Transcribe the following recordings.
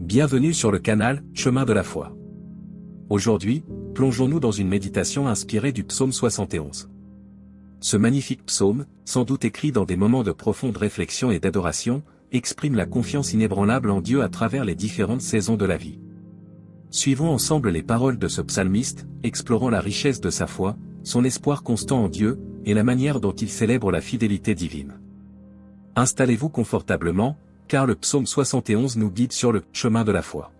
Bienvenue sur le canal Chemin de la foi. Aujourd'hui, plongeons-nous dans une méditation inspirée du psaume 71. Ce magnifique psaume, sans doute écrit dans des moments de profonde réflexion et d'adoration, exprime la confiance inébranlable en Dieu à travers les différentes saisons de la vie. Suivons ensemble les paroles de ce psalmiste, explorant la richesse de sa foi, son espoir constant en Dieu, et la manière dont il célèbre la fidélité divine. Installez-vous confortablement, car le psaume 71 nous guide sur le chemin de la foi.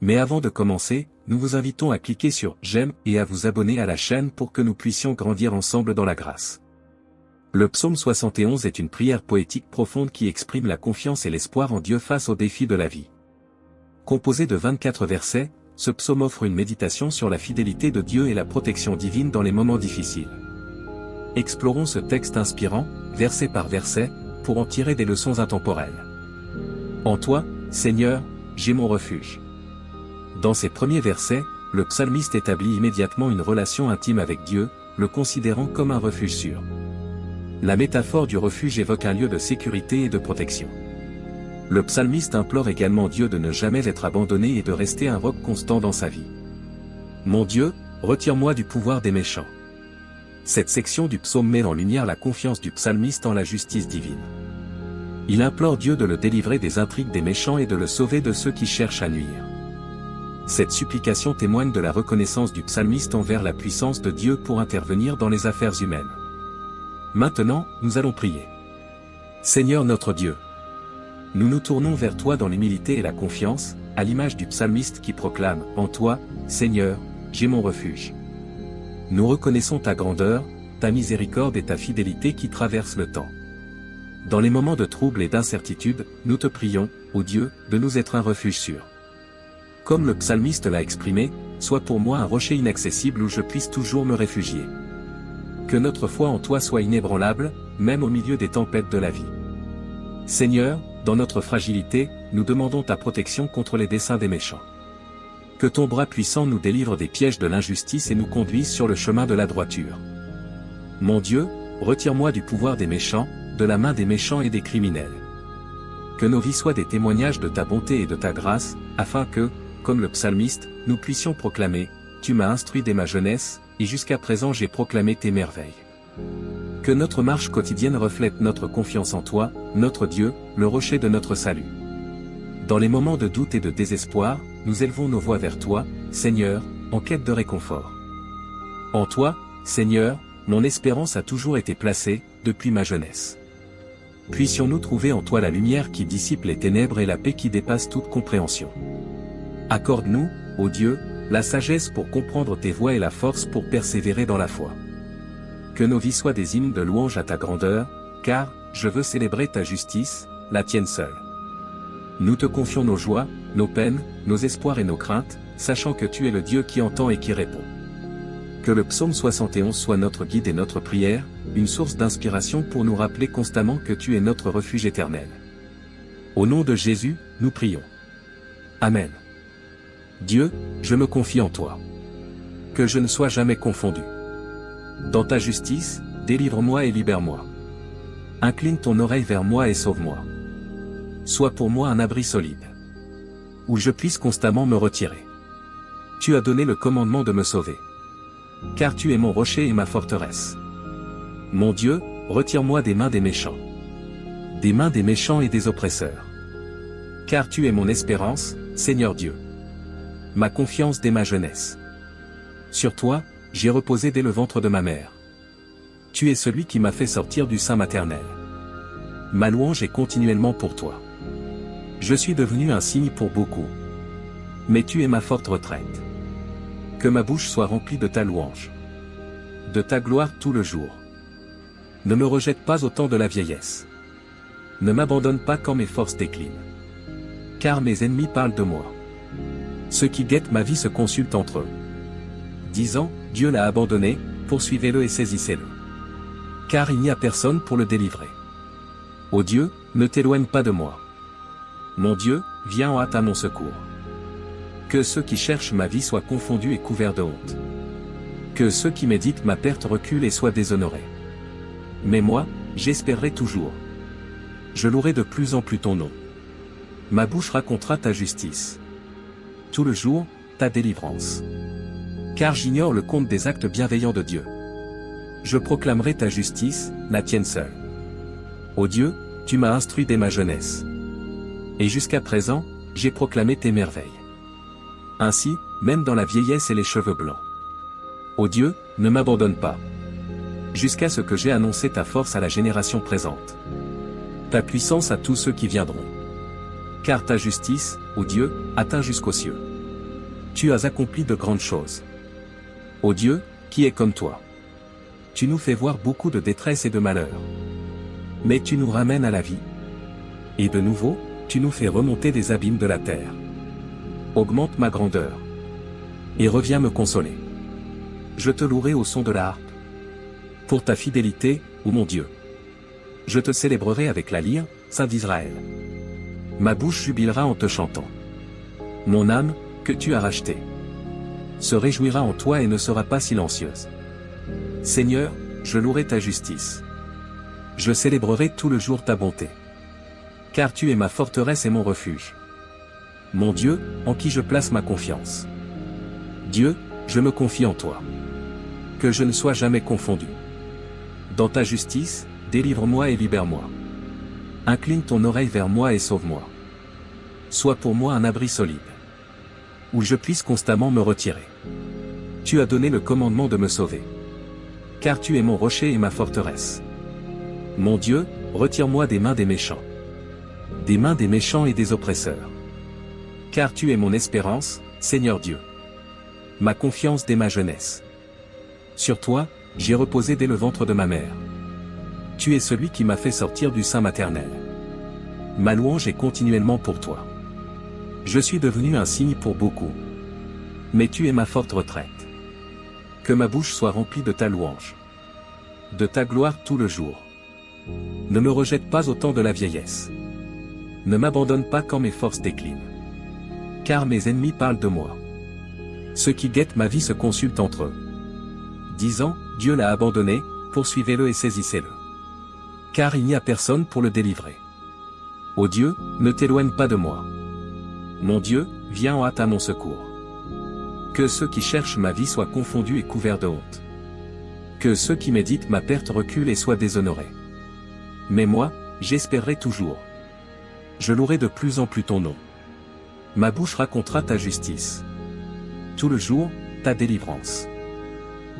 Mais avant de commencer, nous vous invitons à cliquer sur « J'aime » et à vous abonner à la chaîne pour que nous puissions grandir ensemble dans la grâce. Le psaume 71 est une prière poétique profonde qui exprime la confiance et l'espoir en Dieu face aux défis de la vie. Composé de 24 versets, ce psaume offre une méditation sur la fidélité de Dieu et la protection divine dans les moments difficiles. Explorons ce texte inspirant, verset par verset, pour en tirer des leçons intemporelles. En toi, Seigneur, j'ai mon refuge. Dans ces premiers versets, le psalmiste établit immédiatement une relation intime avec Dieu, le considérant comme un refuge sûr. La métaphore du refuge évoque un lieu de sécurité et de protection. Le psalmiste implore également Dieu de ne jamais être abandonné et de rester un roc constant dans sa vie. Mon Dieu, retire-moi du pouvoir des méchants. Cette section du psaume met en lumière la confiance du psalmiste en la justice divine. Il implore Dieu de le délivrer des intrigues des méchants et de le sauver de ceux qui cherchent à nuire. Cette supplication témoigne de la reconnaissance du psalmiste envers la puissance de Dieu pour intervenir dans les affaires humaines. Maintenant, nous allons prier. Seigneur notre Dieu, nous nous tournons vers toi dans l'humilité et la confiance, à l'image du psalmiste qui proclame « En toi, Seigneur, j'ai mon refuge ». Nous reconnaissons ta grandeur, ta miséricorde et ta fidélité qui traversent le temps. Dans les moments de trouble et d'incertitude, nous te prions, ô Dieu, de nous être un refuge sûr. Comme le psalmiste l'a exprimé, sois pour moi un rocher inaccessible où je puisse toujours me réfugier. Que notre foi en toi soit inébranlable, même au milieu des tempêtes de la vie. Seigneur, dans notre fragilité, nous demandons ta protection contre les desseins des méchants. Que ton bras puissant nous délivre des pièges de l'injustice et nous conduise sur le chemin de la droiture. Mon Dieu, retire-moi du pouvoir des méchants, de la main des méchants et des criminels. Que nos vies soient des témoignages de ta bonté et de ta grâce, afin que, comme le psalmiste, nous puissions proclamer « Tu m'as instruit dès ma jeunesse, et jusqu'à présent j'ai proclamé tes merveilles ». Que notre marche quotidienne reflète notre confiance en toi, notre Dieu, le rocher de notre salut. Dans les moments de doute et de désespoir, nous élevons nos voix vers toi, Seigneur, en quête de réconfort. En toi, Seigneur, mon espérance a toujours été placée, depuis ma jeunesse. Puissions-nous trouver en toi la lumière qui dissipe les ténèbres et la paix qui dépasse toute compréhension. Accorde-nous, ô Dieu, la sagesse pour comprendre tes voies et la force pour persévérer dans la foi. Que nos vies soient des hymnes de louange à ta grandeur, car, je veux célébrer ta justice, la tienne seule. Nous te confions nos joies, nos peines, nos espoirs et nos craintes, sachant que tu es le Dieu qui entend et qui répond. Que le psaume 71 soit notre guide et notre prière, une source d'inspiration pour nous rappeler constamment que tu es notre refuge éternel. Au nom de Jésus, nous prions. Amen. Dieu, je me confie en toi. Que je ne sois jamais confondu. Dans ta justice, délivre-moi et libère-moi. Incline ton oreille vers moi et sauve-moi. Sois pour moi un abri solide, où je puisse constamment me retirer. Tu as donné le commandement de me sauver. Car tu es mon rocher et ma forteresse. Mon Dieu, retire-moi des mains des méchants. Des mains des méchants et des oppresseurs. Car tu es mon espérance, Seigneur Dieu. Ma confiance dès ma jeunesse. Sur toi, j'ai reposé dès le ventre de ma mère. Tu es celui qui m'a fait sortir du sein maternel. Ma louange est continuellement pour toi. Je suis devenu un signe pour beaucoup. Mais tu es ma forte retraite. Que ma bouche soit remplie de ta louange. De ta gloire tout le jour. Ne me rejette pas au temps de la vieillesse. Ne m'abandonne pas quand mes forces déclinent. Car mes ennemis parlent de moi. Ceux qui guettent ma vie se consultent entre eux. Disant, Dieu l'a abandonné, poursuivez-le et saisissez-le. Car il n'y a personne pour le délivrer. Ô Dieu, ne t'éloigne pas de moi. Mon Dieu, viens en hâte à mon secours. Que ceux qui cherchent ma vie soient confondus et couverts de honte. Que ceux qui méditent ma perte reculent et soient déshonorés. Mais moi, j'espérerai toujours. Je louerai de plus en plus ton nom. Ma bouche racontera ta justice. Tout le jour, ta délivrance. Car j'ignore le compte des actes bienveillants de Dieu. Je proclamerai ta justice, la tienne seule. Ô Dieu, tu m'as instruit dès ma jeunesse. Et jusqu'à présent, j'ai proclamé tes merveilles. Ainsi, même dans la vieillesse et les cheveux blancs. Ô Dieu, ne m'abandonne pas. Jusqu'à ce que j'ai annoncé ta force à la génération présente. Ta puissance à tous ceux qui viendront. Car ta justice, ô Dieu, atteint jusqu'aux cieux. Tu as accompli de grandes choses. Ô Dieu, qui est comme toi? Tu nous fais voir beaucoup de détresse et de malheur. Mais tu nous ramènes à la vie. Et de nouveau, tu nous fais remonter des abîmes de la terre. Augmente ma grandeur. Et reviens me consoler. Je te louerai au son de la harpe. Pour ta fidélité, ô mon Dieu. Je te célébrerai avec la lyre, Saint d'Israël. Ma bouche jubilera en te chantant. Mon âme, que tu as rachetée, se réjouira en toi et ne sera pas silencieuse. Seigneur, je louerai ta justice. Je célébrerai tout le jour ta bonté. Car tu es ma forteresse et mon refuge. Mon Dieu, en qui je place ma confiance. Dieu, je me confie en toi. Que je ne sois jamais confondu. Dans ta justice, délivre-moi et libère-moi. Incline ton oreille vers moi et sauve-moi. Sois pour moi un abri solide, où je puisse constamment me retirer. Tu as donné le commandement de me sauver. Car tu es mon rocher et ma forteresse. Mon Dieu, retire-moi des mains des méchants. Des mains des méchants et des oppresseurs. Car tu es mon espérance, Seigneur Dieu. Ma confiance dès ma jeunesse. Sur toi, j'ai reposé dès le ventre de ma mère. Tu es celui qui m'a fait sortir du sein maternel. Ma louange est continuellement pour toi. Je suis devenu un signe pour beaucoup. Mais tu es ma forte retraite. Que ma bouche soit remplie de ta louange. De ta gloire tout le jour. Ne me rejette pas au temps de la vieillesse. Ne m'abandonne pas quand mes forces déclinent. Car mes ennemis parlent de moi. Ceux qui guettent ma vie se consultent entre eux. Disant, Dieu l'a abandonné, poursuivez-le et saisissez-le. Car il n'y a personne pour le délivrer. Ô Dieu, ne t'éloigne pas de moi. Mon Dieu, viens en hâte à mon secours. Que ceux qui cherchent ma vie soient confondus et couverts de honte. Que ceux qui méditent ma perte reculent et soient déshonorés. Mais moi, j'espérerai toujours. Je louerai de plus en plus ton nom. Ma bouche racontera ta justice. Tout le jour, ta délivrance.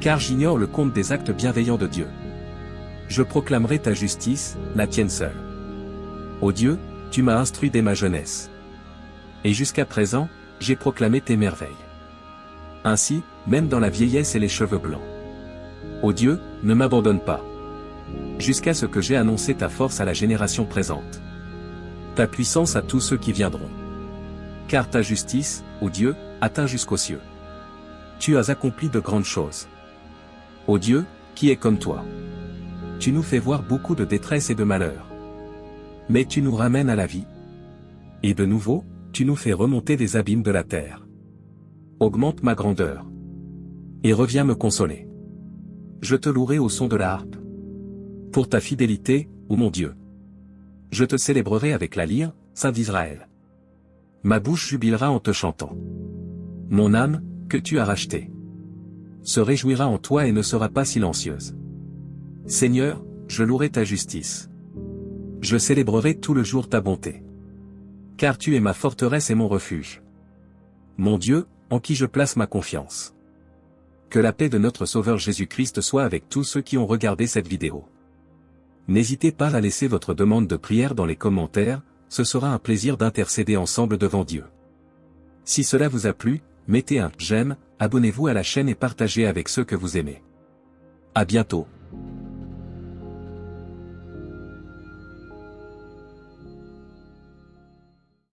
Car j'ignore le compte des actes bienveillants de Dieu. Je proclamerai ta justice, la tienne seule. Ô Dieu, tu m'as instruit dès ma jeunesse. Et jusqu'à présent, j'ai proclamé tes merveilles. Ainsi, même dans la vieillesse et les cheveux blancs. Ô Dieu, ne m'abandonne pas. Jusqu'à ce que j'ai annoncé ta force à la génération présente. Ta puissance à tous ceux qui viendront. Car ta justice, ô Dieu, atteint jusqu'aux cieux. Tu as accompli de grandes choses. Ô Dieu, qui est comme toi? Tu nous fais voir beaucoup de détresse et de malheur. Mais tu nous ramènes à la vie. Et de nouveau, tu nous fais remonter des abîmes de la terre. Augmente ma grandeur. Et reviens me consoler. Je te louerai au son de la harpe. Pour ta fidélité, ô mon Dieu. Je te célébrerai avec la lyre, Saint d'Israël. Ma bouche jubilera en te chantant. Mon âme, que tu as rachetée, se réjouira en toi et ne sera pas silencieuse. Seigneur, je louerai ta justice. Je célébrerai tout le jour ta bonté. Car tu es ma forteresse et mon refuge. Mon Dieu, en qui je place ma confiance. Que la paix de notre Sauveur Jésus-Christ soit avec tous ceux qui ont regardé cette vidéo. N'hésitez pas à laisser votre demande de prière dans les commentaires, ce sera un plaisir d'intercéder ensemble devant Dieu. Si cela vous a plu, mettez un j'aime, abonnez-vous à la chaîne et partagez avec ceux que vous aimez. À bientôt.